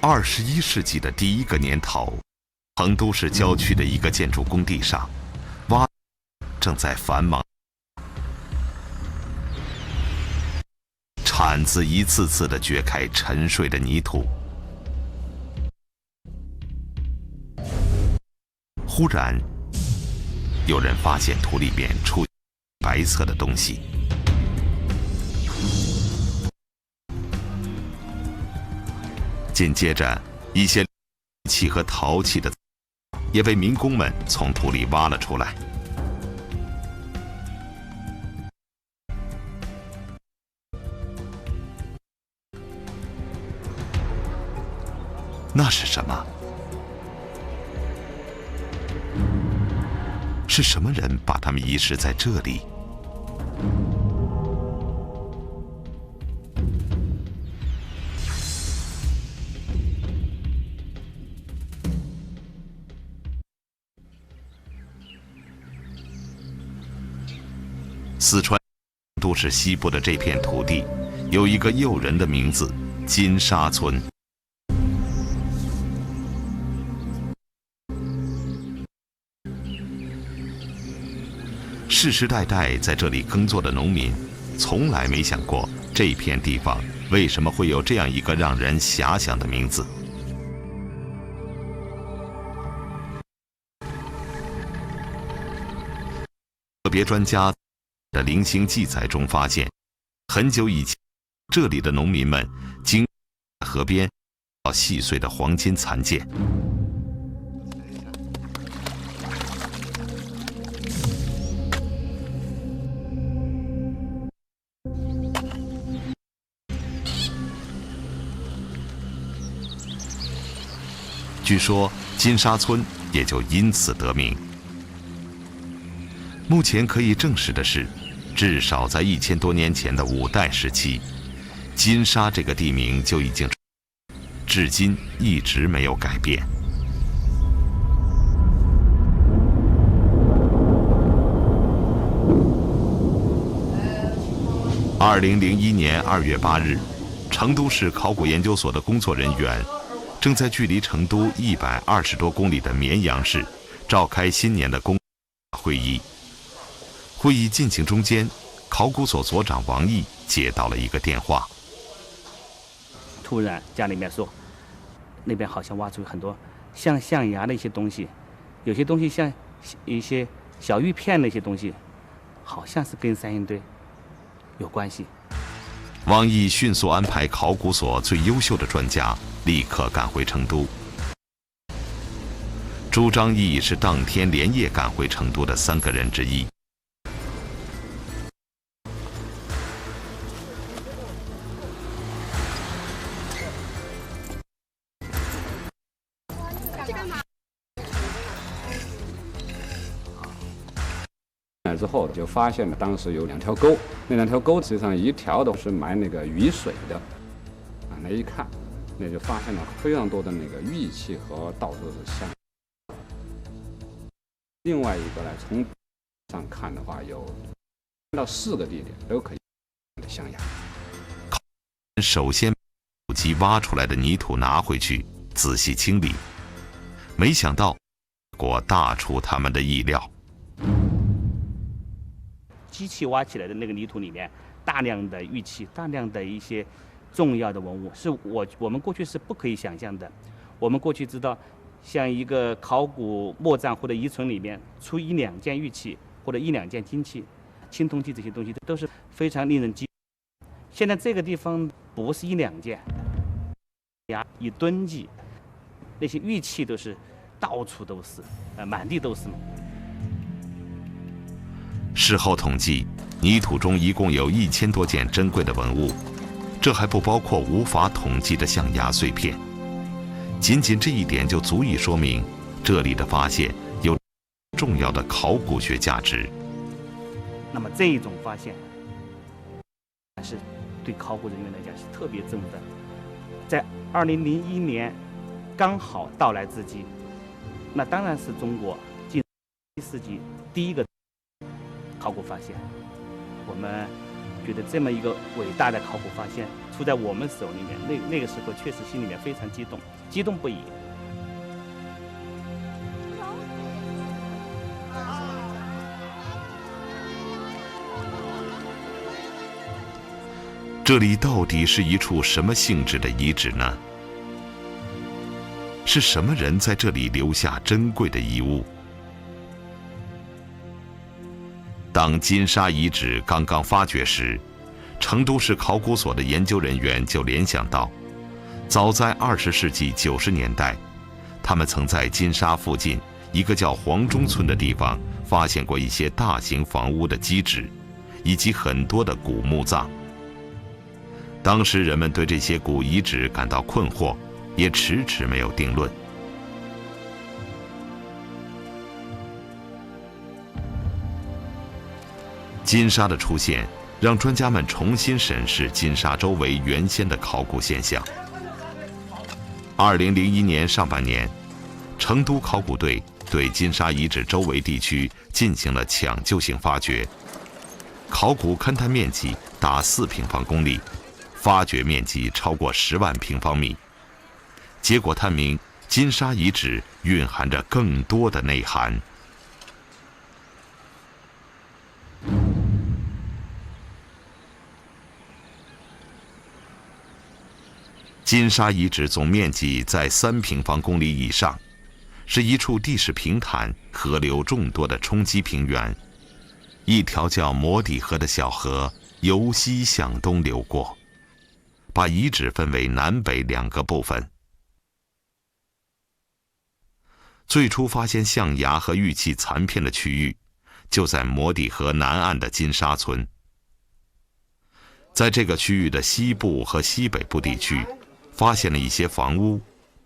21世纪的第一个年头，成都市郊区的一个建筑工地上，挖正在繁忙，铲子一次次地掘开沉睡的泥土。忽然，有人发现土里面出现白色的东西。紧接着，一些玉器和陶器的也被民工们从土里挖了出来。那是什么？是什么人把他们遗失在这里？四川都市西部的这片土地，有一个诱人的名字——金沙村。世世代代在这里耕作的农民，从来没想过这片地方为什么会有这样一个让人遐想的名字。特别专家的零星记载中发现，很久以前，这里的农民们经河边到细碎的黄金残件。据说金沙村也就因此得名。目前可以证实的是，至少在1000多年前的5代时期，金沙这个地名就已经至今一直没有改变。2001年2月8日，成都市考古研究所的工作人员正在距离成都120多公里的绵阳市召开新年的公会议。会议进行中间，考古所所长王毅接到了一个电话。突然家里面说，那边好像挖出很多像象牙的一些东西，有些东西像一些小玉片那些东西，好像是跟三星堆有关系。王毅迅速安排考古所最优秀的专家立刻赶回成都。朱张毅是当天连夜赶回成都的3个人之一。之后就发现了，当时有2条沟，那2条沟实际上一条都是埋那个雨水的，啊，那一看，那就发现了非常多的那个玉器和到处都是象。另外一个呢，从上看的话，有3到4个地点都可以的象牙。首先，把机挖出来的泥土拿回去仔细清理，没想到，结果大出他们的意料。机器挖起来的那个泥土里面，大量的玉器，大量的一些重要的文物，是我们过去是不可以想象的。我们过去知道，像一个考古墓葬或者遗存里面出1、2件玉器或者1、2件金器、青铜器，这些东西都是非常令人激。现在这个地方不是1、2件，1吨计，那些玉器都是到处都是，满地都是。事后统计，泥土中一共有1000多件珍贵的文物，这还不包括无法统计的象牙碎片。仅仅这一点就足以说明，这里的发现有重要的考古学价值。那么这一种发现，是对考古人员来讲是特别振奋。在2001年刚好到来之际，那当然是中国近1世纪第一个考古发现。我们觉得这么一个伟大的考古发现出在我们手里面，那个时候确实心里面非常激动，激动不已。这里到底是一处什么性质的遗址呢？是什么人在这里留下珍贵的遗物？当金沙遗址刚刚发掘时，成都市考古所的研究人员就联想到，早在20世纪90年代，他们曾在金沙附近一个叫黄中村的地方发现过一些大型房屋的基址，以及很多的古墓葬。当时人们对这些古遗址感到困惑，也迟迟没有定论。金沙的出现，让专家们重新审视金沙周围原先的考古现象。2001年上半年，成都考古队对金沙遗址周围地区进行了抢救性发掘，考古勘探面积达4平方公里。发掘面积超过10万平方米，结果探明金沙遗址蕴含着更多的内涵。金沙遗址总面积在3平方公里以上，是一处地势平坦、河流众多的冲积平原，一条叫摩底河的小河由西向东流过，把遗址分为南北2个部分。最初发现象牙和玉器残片的区域，就在摩底河南岸的金沙村。在这个区域的西部和西北部地区，发现了一些房屋、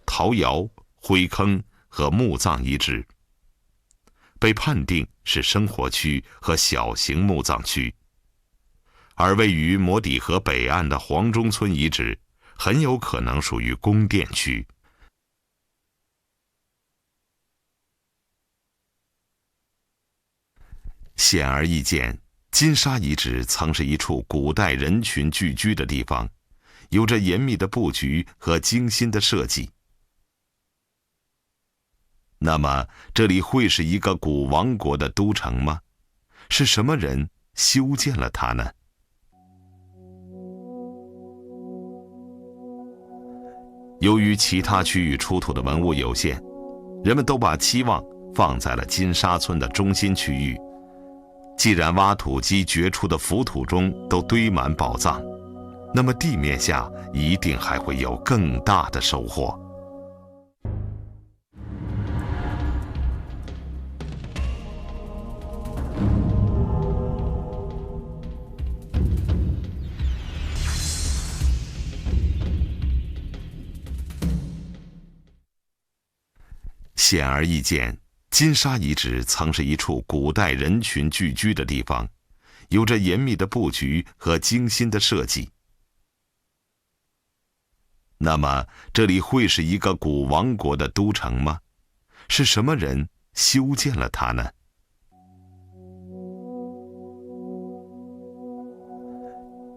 陶窑、灰坑和墓葬遗址，被判定是生活区和小型墓葬区。而位于摩底河北岸的黄中村遗址，很有可能属于宫殿区。显而易见，金沙遗址曾是一处古代人群聚居的地方，有着严密的布局和精心的设计。那么，这里会是一个古王国的都城吗？是什么人修建了它呢？由于其他区域出土的文物有限，人们都把期望放在了金沙村的中心区域。既然挖土机掘出的浮土中都堆满宝藏，那么地面下一定还会有更大的收获。显而易见，金沙遗址曾是一处古代人群聚居的地方，有着严密的布局和精心的设计。那么，这里会是一个古王国的都城吗？是什么人修建了它呢？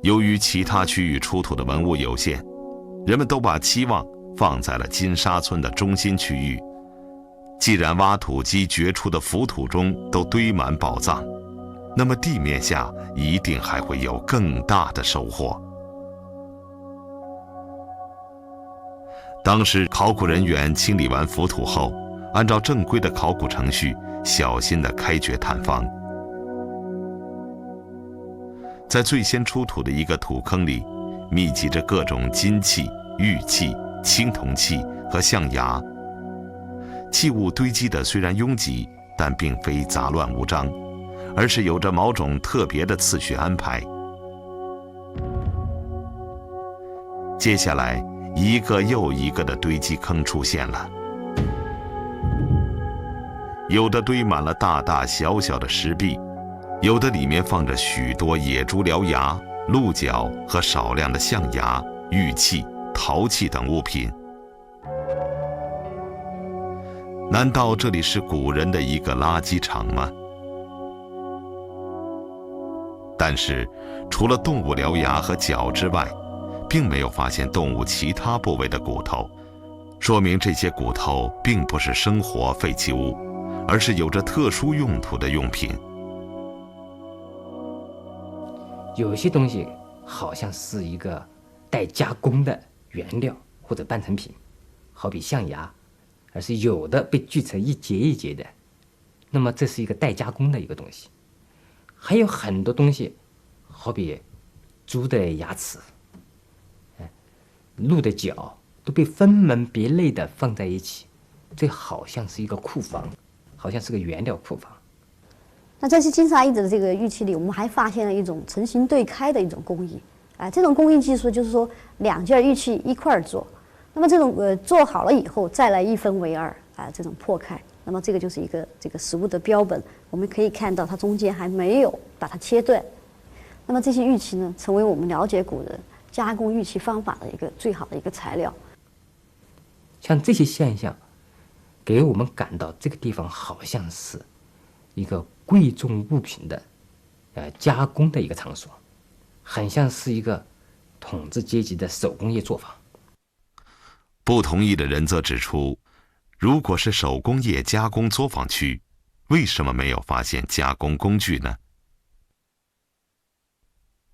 由于其他区域出土的文物有限，人们都把期望放在了金沙村的中心区域。既然挖土机掘出的浮土中都堆满宝藏，那么地面下一定还会有更大的收获。当时考古人员清理完浮土后，按照正规的考古程序，小心地开掘探方。在最先出土的一个土坑里，密集着各种金器、玉器、青铜器和象牙。器物堆积的虽然拥挤，但并非杂乱无章，而是有着某种特别的次序安排。接下来，一个又一个的堆积坑出现了，有的堆满了大大小小的石壁，有的里面放着许多野猪獠牙、鹿角和少量的象牙、玉器、陶器等物品。难道这里是古人的一个垃圾场吗？但是除了动物獠牙和角之外，并没有发现动物其他部位的骨头，说明这些骨头并不是生活废弃物，而是有着特殊用途的用品。有些东西好像是一个待加工的原料或者半成品，好比象牙，而是有的被锯成一节一节的，那么这是一个待加工的一个东西。还有很多东西，好比猪的牙齿、鹿的角，都被分门别类的放在一起，这好像是一个库房，好像是个原料库房。那在金沙遗址的这个玉器里，我们还发现了一种成型对开的一种工艺。这种工艺技术就是说两件玉器一块儿做，那么这种做好了以后再来一分为二这种破开，那么这个就是一个这个实物的标本。我们可以看到它中间还没有把它切断。那么这些玉器呢，成为我们了解古人加工玉器方法的一个最好的一个材料。像这些现象，给我们感到这个地方好像是一个贵重物品的加工的一个场所，很像是一个统治阶级的手工业作坊。不同意的人则指出，如果是手工业加工作坊区，为什么没有发现加工工具呢？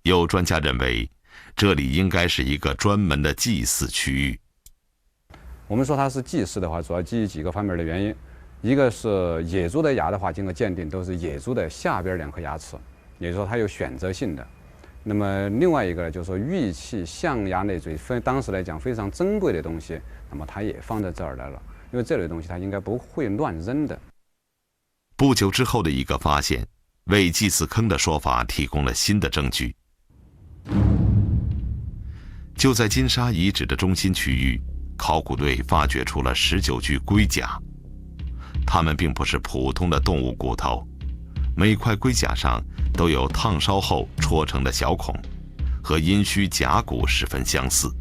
有专家认为，这里应该是一个专门的祭祀区域。我们说它是祭祀的话，主要基于几个方面的原因。一个是野猪的牙的话，经过鉴定都是野猪的下边2颗牙齿，也就是说它有选择性的。那么另外一个呢，就是说玉器象牙类当时来讲非常珍贵的东西，那么它也放在这儿来了，因为这类东西它应该不会乱扔的。不久之后的一个发现，为祭祀坑的说法提供了新的证据。就在金沙遗址的中心区域，考古队发掘出了19具龟甲。它们并不是普通的动物骨头，每块龟甲上都有烫烧后戳成的小孔，和殷墟甲骨十分相似。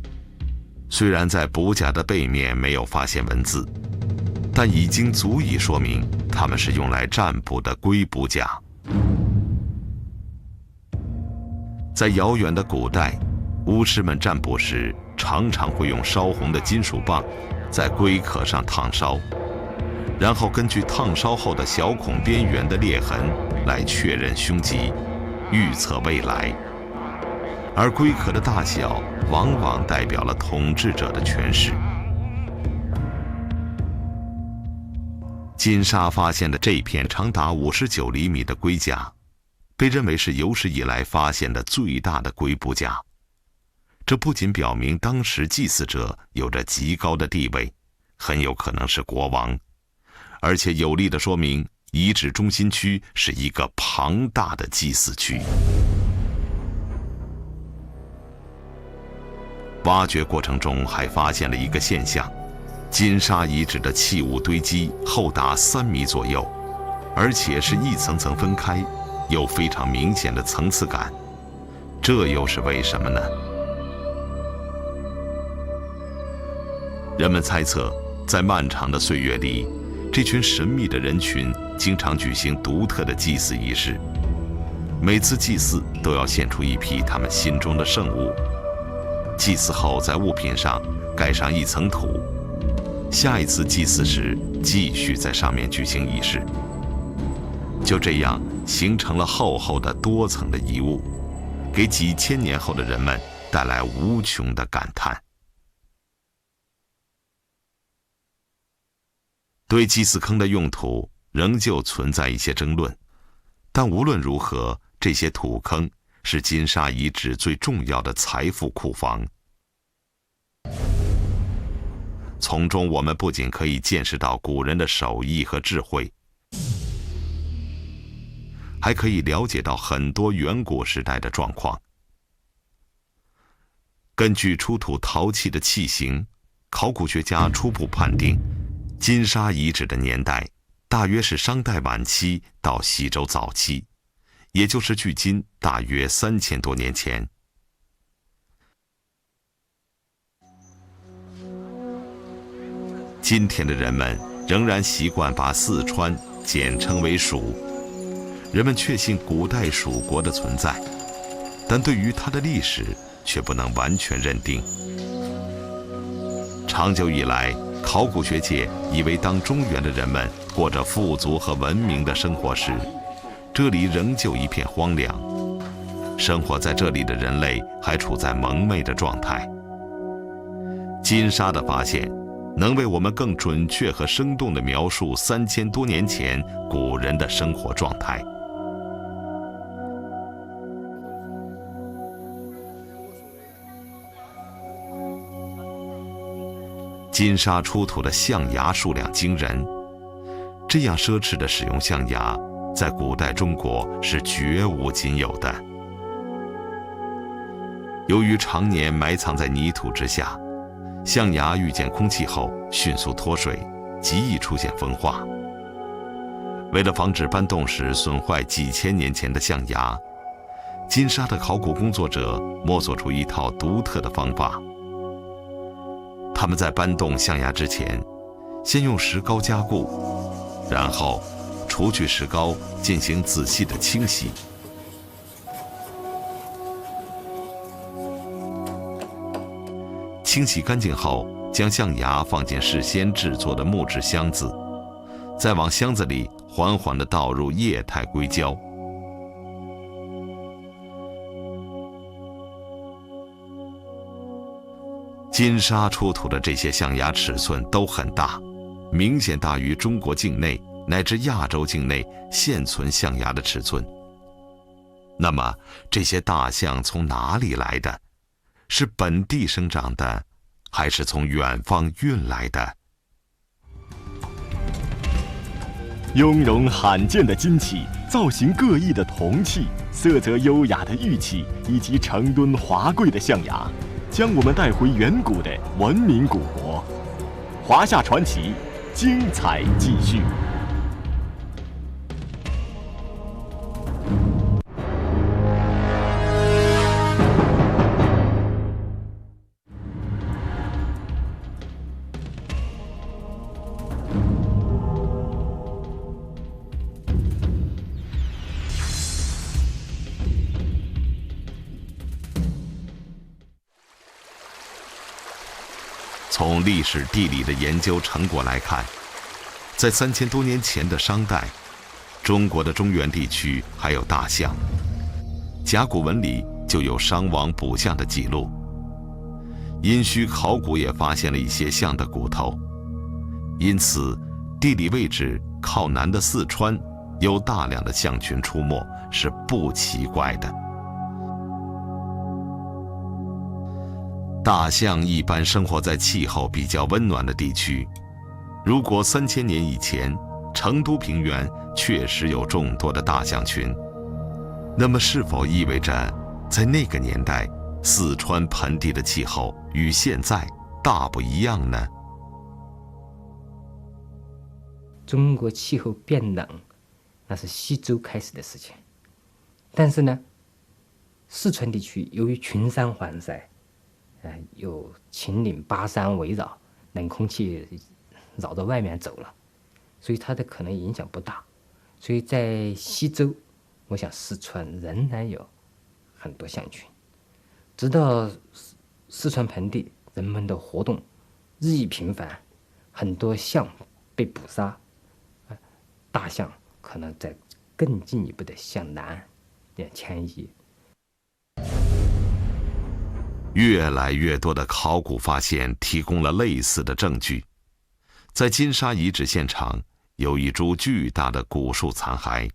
虽然在补甲的背面没有发现文字，但已经足以说明它们是用来占卜的龟补甲。在遥远的古代，巫师们占卜时常常会用烧红的金属棒在龟壳上烫烧，然后根据烫烧后的小孔边缘的裂痕来确认凶吉，预测未来。而龟壳的大小往往代表了统治者的权势。金沙发现的这片长达59厘米的龟甲，被认为是有史以来发现的最大的龟补甲。这不仅表明当时祭祀者有着极高的地位，很有可能是国王，而且有力地说明遗址中心区是一个庞大的祭祀区。挖掘过程中还发现了一个现象，金沙遗址的器物堆积厚达3米左右，而且是一层层分开，有非常明显的层次感。这又是为什么呢？人们猜测，在漫长的岁月里，这群神秘的人群经常举行独特的祭祀仪式，每次祭祀都要献出一批他们心中的圣物。祭祀后，在物品上盖上一层土，下一次祭祀时继续在上面举行仪式。就这样形成了厚厚的多层的遗物，给几千年后的人们带来无穷的感叹。对祭祀坑的用途仍旧存在一些争论，但无论如何，这些土坑是金沙遗址最重要的财富库房。从中我们不仅可以见识到古人的手艺和智慧，还可以了解到很多远古时代的状况。根据出土陶器的器型，考古学家初步判定金沙遗址的年代大约是商代晚期到西周早期，也就是距今大约3000多年前。今天的人们仍然习惯把四川简称为蜀，人们确信古代蜀国的存在，但对于它的历史却不能完全认定。长久以来，考古学界以为当中原的人们过着富足和文明的生活时，这里仍旧一片荒凉，生活在这里的人类还处在蒙昧的状态。金沙的发现能为我们更准确和生动地描述3000多年前古人的生活状态。金沙出土的象牙数量惊人，这样奢侈的使用象牙，在古代中国是绝无仅有的。由于常年埋藏在泥土之下，象牙遇见空气后迅速脱水，极易出现风化。为了防止搬动时损坏几千年前的象牙，金沙的考古工作者摸索出一套独特的方法。他们在搬动象牙之前，先用石膏加固，然后除去石膏，进行仔细的清洗。清洗干净后，将象牙放进事先制作的木质箱子，再往箱子里缓缓地倒入液态硅胶。金沙出土的这些象牙尺寸都很大，明显大于中国境内乃至亚洲境内现存象牙的尺寸。那么，这些大象从哪里来的？是本地生长的，还是从远方运来的？雍容罕见的金器、造型各异的铜器、色泽优雅的玉器，以及成吨华贵的象牙，将我们带回远古的文明古国。华夏传奇，精彩继续。从历史地理的研究成果来看，在3000多年前的商代，中国的中原地区还有大象，甲骨文里就有商王捕象的记录。殷墟考古也发现了一些象的骨头，因此地理位置靠南的四川有大量的象群出没是不奇怪的。大象一般生活在气候比较温暖的地区，如果3000年以前成都平原确实有众多的大象群，那么是否意味着在那个年代四川盆地的气候与现在大不一样呢？中国气候变冷，那是西周开始的事情。但是呢，四川地区由于群山环塞，有秦岭巴山围绕，冷空气绕到外面走了，所以它的可能影响不大。所以在西周，我想四川仍然有很多象群。直到四川盆地人们的活动日益频繁，很多象被捕杀，大象可能在更进一步的向南迁移。越来越多的考古发现提供了类似的证据。在金沙遗址现场有一株巨大的古树残骸，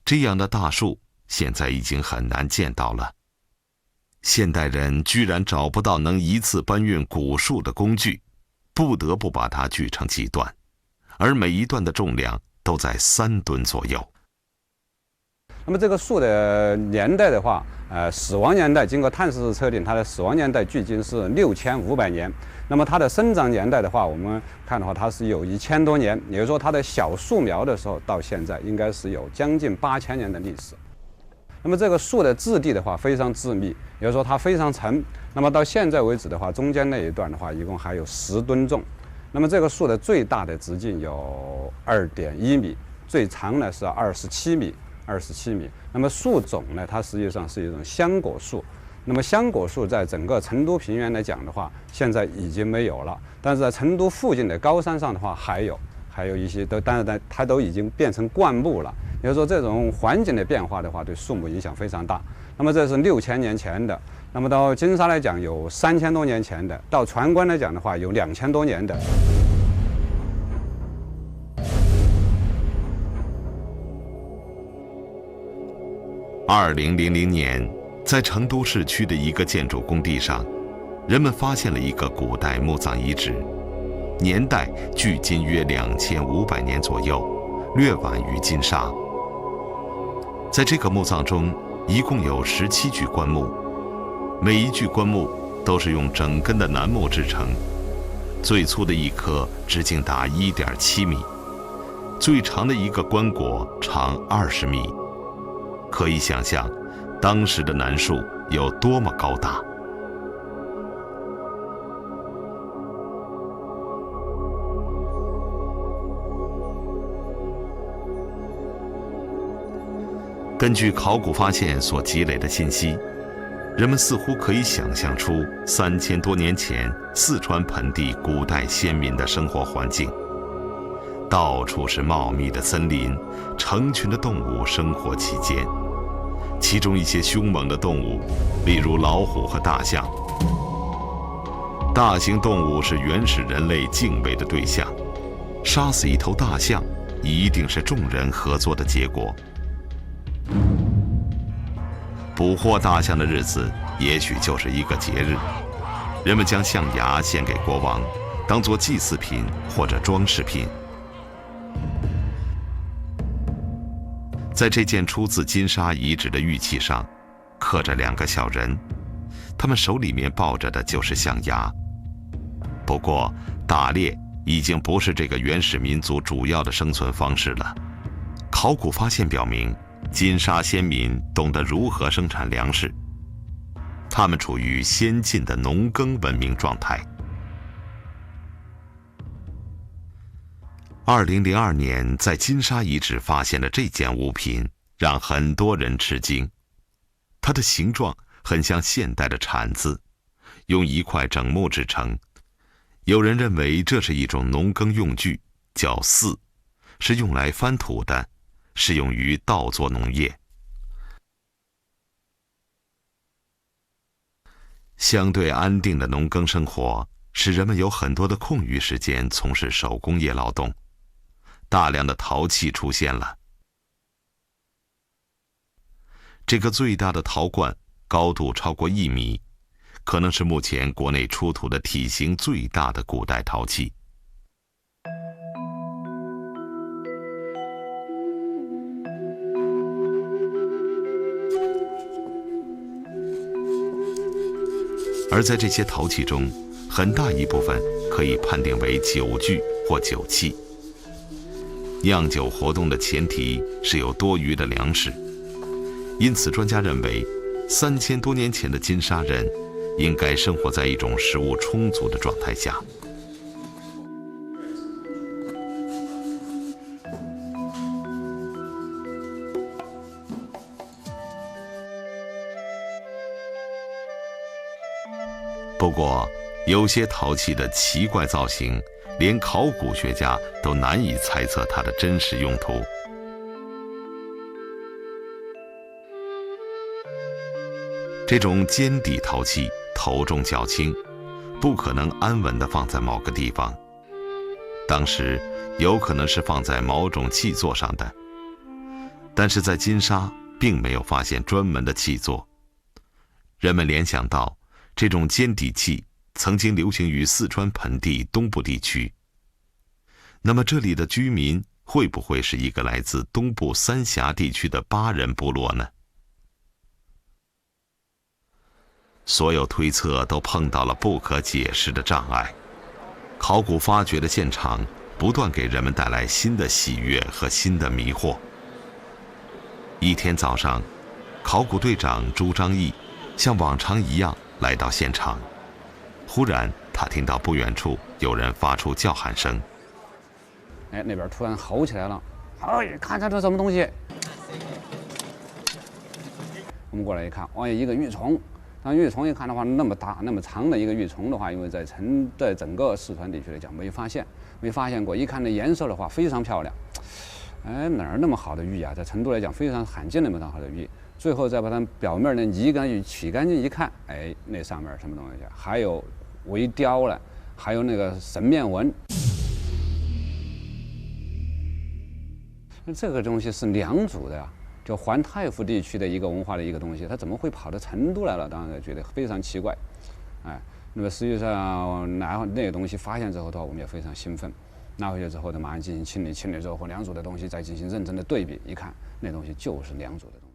这样的大树现在已经很难见到了。现代人居然找不到能一次搬运古树的工具，不得不把它锯成几段，而每一段的重量都在3吨左右。那么这个树的年代的话，死亡年代经过碳十式测定，它的死亡年代距今是6500年。那么它的生长年代的话，我们看的话，它是有1000多年，也就是说它的小树苗的时候到现在应该是有将近8000年的历史。那么这个树的质地的话非常致密，也就是说它非常沉。那么到现在为止的话，中间那一段的话一共还有10吨重。那么这个树的最大的直径有2.1米，最长呢是27米。27米。那么树种呢，它实际上是一种香果树。那么香果树在整个成都平原来讲的话，现在已经没有了，但是在成都附近的高山上的话还有一些但是它都已经变成灌木了。也就是说，这种环境的变化的话，对树木影响非常大。那么这是6000年前的，那么到金沙来讲有3000多年前的，到船关来讲的话有2000多年的。2000年，在成都市区的一个建筑工地上，人们发现了一个古代墓葬遗址，年代距今约2500年左右，略晚于金沙。在这个墓葬中，一共有17具棺木，每一具棺木都是用整根的楠木制成，最粗的一颗直径达1.7米，最长的一个棺椁长20米。可以想象，当时的楠树有多么高大。根据考古发现所积累的信息，人们似乎可以想象出3000多年前四川盆地古代先民的生活环境。到处是茂密的森林，成群的动物生活其间。其中一些凶猛的动物，例如老虎和大象。大型动物是原始人类敬畏的对象，杀死一头大象，一定是众人合作的结果。捕获大象的日子，也许就是一个节日，人们将象牙献给国王，当作祭祀品或者装饰品。在这件出自金沙遗址的玉器上，刻着2个小人，他们手里面抱着的就是象牙。不过，打猎已经不是这个原始民族主要的生存方式了。考古发现表明，金沙先民懂得如何生产粮食，他们处于先进的农耕文明状态。2002年，在金沙遗址发现的这件物品让很多人吃惊。它的形状很像现代的铲子，用一块整木制成。有人认为这是一种农耕用具，叫耜，是用来翻土的，适用于稻作农业。相对安定的农耕生活，使人们有很多的空余时间从事手工业劳动。大量的陶器出现了。这个最大的陶罐高度超过1米，可能是目前国内出土的体型最大的古代陶器。而在这些陶器中，很大一部分可以判定为酒具或酒器。酿酒活动的前提是有多余的粮食，因此专家认为，3000多年前的金沙人应该生活在一种食物充足的状态下。不过，有些陶器的奇怪造型，连考古学家都难以猜测它的真实用途。这种尖底陶器头重脚轻，不可能安稳地放在某个地方。当时有可能是放在某种器座上的，但是在金沙并没有发现专门的器座。人们联想到这种尖底器曾经流行于四川盆地东部地区。那么这里的居民会不会是一个来自东部三峡地区的巴人部落呢？所有推测都碰到了不可解释的障碍。考古发掘的现场不断给人们带来新的喜悦和新的迷惑。一天早上，考古队长朱章义像往常一样来到现场。忽然，他听到不远处有人发出叫喊声。哎，那边突然吼起来了！哎，看看这什么东西！我们过来一看，哦，一个玉琮。当玉琮一看的话，那么大、那么长的一个玉琮的话，因为在整个四川地区来讲没发现过。一看那颜色的话，非常漂亮。哎，哪儿那么好的玉啊？在成都来讲非常罕见那么好的玉。最后再把它表面的泥干玉取干净一看，哎，那上面什么东西？还有微雕了，还有那个神面纹。那这个东西是良渚的呀。就环太湖地区的一个文化的一个东西，它怎么会跑到成都来了？当然觉得非常奇怪，哎，那么实际上那个东西发现之后的话，我们也非常兴奋。拿回去之后呢，马上进行清理，清理之后和良渚的东西再进行认真的对比，一看那东西就是良渚的东西。